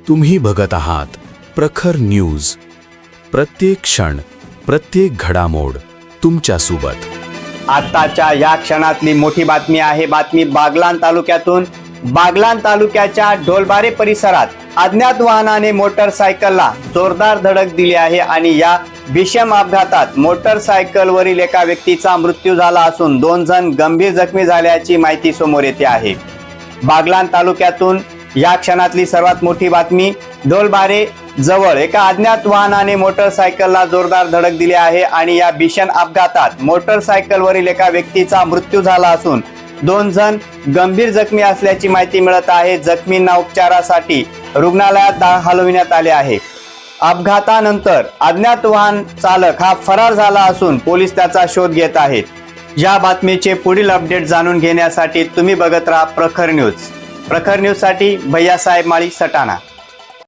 तुम्ही बघत आहात प्रखर न्यूज. प्रत्येक क्षण, प्रत्येक घडामोड तुमच्या सोबत. आताच्या या क्षणातली मोठी बातमी आहे. बातमी बागलाण तालुक्यातून. बागलाण तालुक्याच्या ढोलबारे परिसरात अज्ञात वाहनाने मोटरसायकलला जोरदार धडक दिली आहे आणि या भीषण अपघातात मोटरसायकलवरील एका व्यक्तीचा मृत्यू झाला असून 2 जण गंभीर जखमी झाल्याची माहिती समोर येते आहे. बागलाण तालुक्यातून या क्षणातली सर्वात मोठी बातमी. ढोलबारे जवळ एका अज्ञात वाहनाने मोटरसायकलला जोरदार धडक दिली आहे आणि या भीषण अपघातात मोटरसायकलवरील एका व्यक्तीचा मृत्यू झाला असून 2 जण गंभीर जखमी असल्याची माहिती मिळत आहे. जखमींना उपचारासाठी रुग्णालयात हलविण्यात आले आहे. अपघातानंतर अज्ञात वाहन चालक हा फरार झाला असून पोलीस त्याचा शोध घेत आहेत. या बातमीचे पुढील अपडेट जाणून घेण्यासाठी तुम्ही बघत राहा प्रखर न्यूज. प्रखर न्यूज साठी भैयासाहेब माळी, सटाणा.